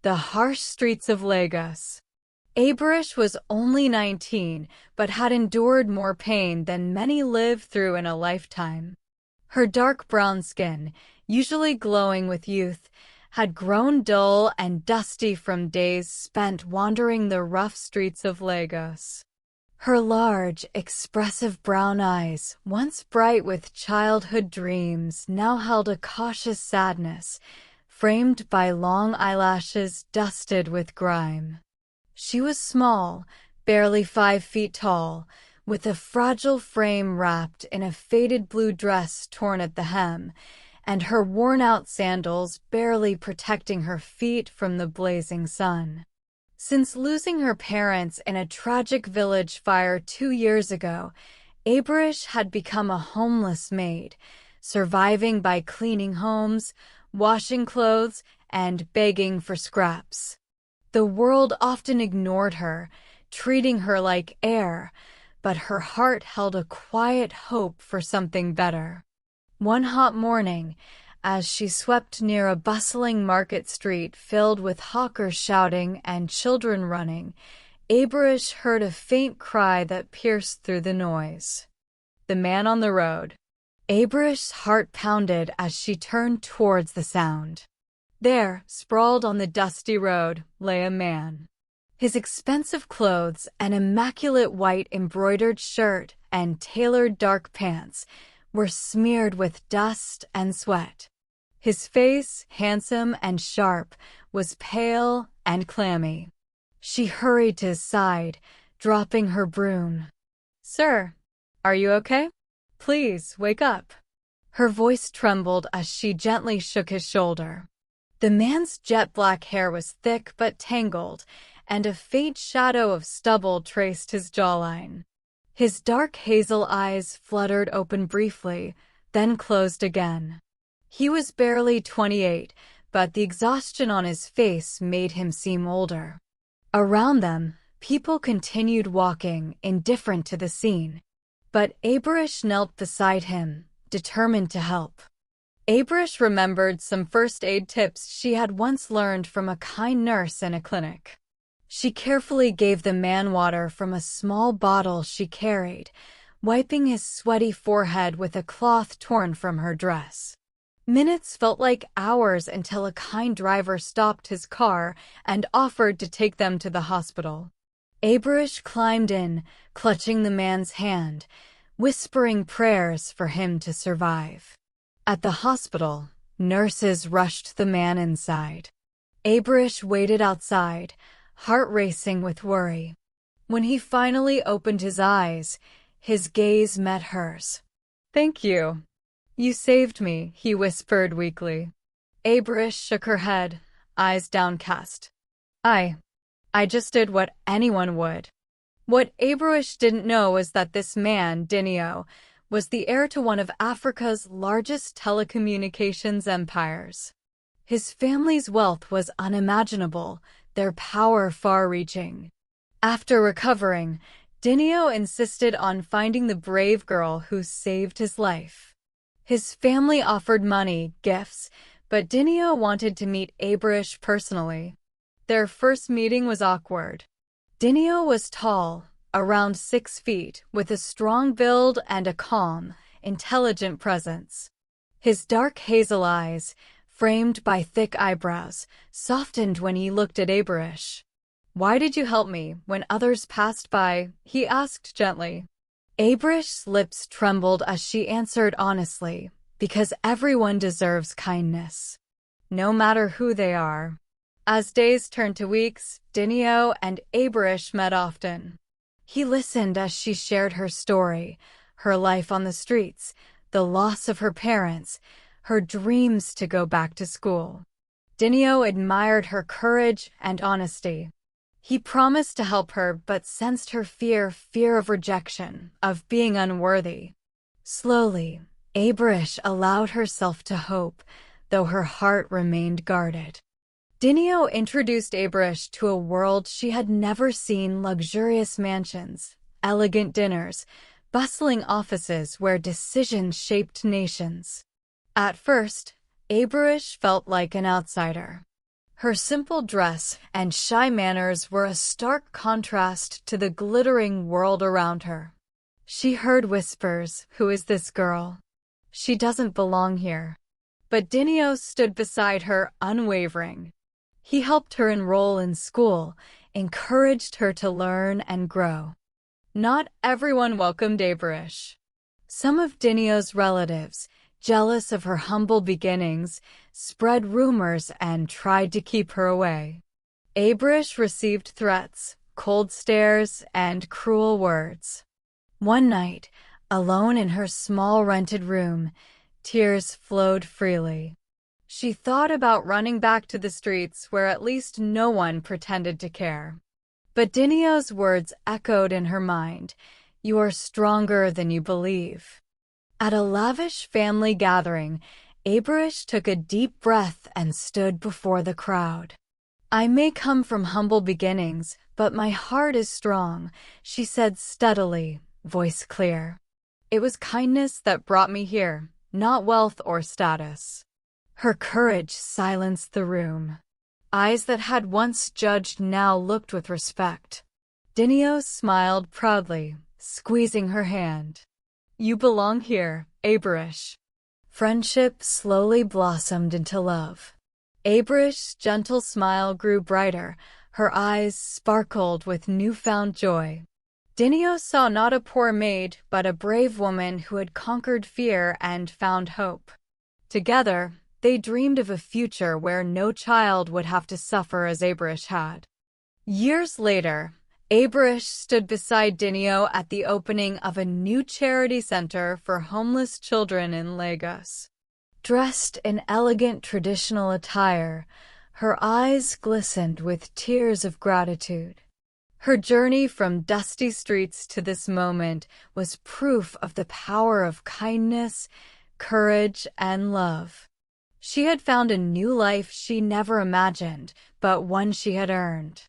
The harsh streets of Lagos. Abrish was only 19, but had endured more pain than many live through in a lifetime. Her dark brown skin, usually glowing with youth, had grown dull and dusty from days spent wandering the rough streets of Lagos. Her large, expressive brown eyes, once bright with childhood dreams, now held a cautious sadness, framed by long eyelashes dusted with grime. She was small, barely 5 feet tall, with a fragile frame wrapped in a faded blue dress torn at the hem, and her worn-out sandals barely protecting her feet from the blazing sun. Since losing her parents in a tragic village fire 2 years ago, Abrish had become a homeless maid, surviving by cleaning homes, washing clothes, and begging for scraps. The world often ignored her, treating her like air, but her heart held a quiet hope for something better. One hot morning, as she swept near a bustling market street filled with hawkers shouting and children running, Abrish heard a faint cry that pierced through the noise. The man on the road. Abrish's heart pounded as she turned towards the sound. There, sprawled on the dusty road, lay a man. His expensive clothes, an immaculate white embroidered shirt, and tailored dark pants were smeared with dust and sweat. His face, handsome and sharp, was pale and clammy. She hurried to his side, dropping her broom. "Sir, are you okay? Please, wake up." Her voice trembled as she gently shook his shoulder. The man's jet-black hair was thick but tangled, and a faint shadow of stubble traced his jawline. His dark hazel eyes fluttered open briefly, then closed again. He was barely 28, but the exhaustion on his face made him seem older. Around them, people continued walking, indifferent to the scene. But Abrish knelt beside him, determined to help. Abrish remembered some first aid tips she had once learned from a kind nurse in a clinic. She carefully gave the man water from a small bottle she carried, wiping his sweaty forehead with a cloth torn from her dress. Minutes felt like hours until a kind driver stopped his car and offered to take them to the hospital. Abrish climbed in, clutching the man's hand, whispering prayers for him to survive. At the hospital, nurses rushed the man inside. Abrish waited outside, heart racing with worry. When he finally opened his eyes, his gaze met hers. "Thank you. You saved me," he whispered weakly. Abrish shook her head, eyes downcast. I just did what anyone would." What Abrish didn't know was that this man, Dinio, was the heir to one of Africa's largest telecommunications empires. His family's wealth was unimaginable, their power far-reaching. After recovering, Dinio insisted on finding the brave girl who saved his life. His family offered money, gifts, but Dinio wanted to meet Abrish personally. Their first meeting was awkward. Dinio was tall, around 6 feet, with a strong build and a calm, intelligent presence. His dark hazel eyes, framed by thick eyebrows, softened when he looked at Abrish. "Why did you help me when others passed by?" he asked gently. Abrish's lips trembled as she answered honestly, "Because everyone deserves kindness, no matter who they are." As days turned to weeks, Dinio and Abrish met often. He listened as she shared her story, her life on the streets, the loss of her parents, her dreams to go back to school. Dinio admired her courage and honesty. He promised to help her but sensed her fear of rejection, of being unworthy. Slowly, Abrish allowed herself to hope, though her heart remained guarded. Dinio introduced Abrish to a world she had never seen: luxurious mansions, elegant dinners, bustling offices where decisions shaped nations. At first, Abrish felt like an outsider. Her simple dress and shy manners were a stark contrast to the glittering world around her. She heard whispers, "Who is this girl? She doesn't belong here." But Dinios stood beside her, unwavering. He helped her enroll in school, encouraged her to learn and grow. Not everyone welcomed Abrish. Some of Dinios' relatives, jealous of her humble beginnings, spread rumors and tried to keep her away. Abrish received threats, cold stares, and cruel words. One night, alone in her small rented room, tears flowed freely. She thought about running back to the streets where at least no one pretended to care. But Dinios' words echoed in her mind, "You are stronger than you believe." At a lavish family gathering, Abrish took a deep breath and stood before the crowd. "I may come from humble beginnings, but my heart is strong," she said steadily, voice clear. "It was kindness that brought me here, not wealth or status." Her courage silenced the room. Eyes that had once judged now looked with respect. Dinios smiled proudly, squeezing her hand. "You belong here, Abrish." Friendship slowly blossomed into love. Abrish's gentle smile grew brighter, her eyes sparkled with newfound joy. Dinios saw not a poor maid, but a brave woman who had conquered fear and found hope. Together, they dreamed of a future where no child would have to suffer as Abrish had. Years later, Abrish stood beside Dinio at the opening of a new charity center for homeless children in Lagos. Dressed in elegant traditional attire, her eyes glistened with tears of gratitude. Her journey from dusty streets to this moment was proof of the power of kindness, courage, and love. She had found a new life she never imagined, but one she had earned.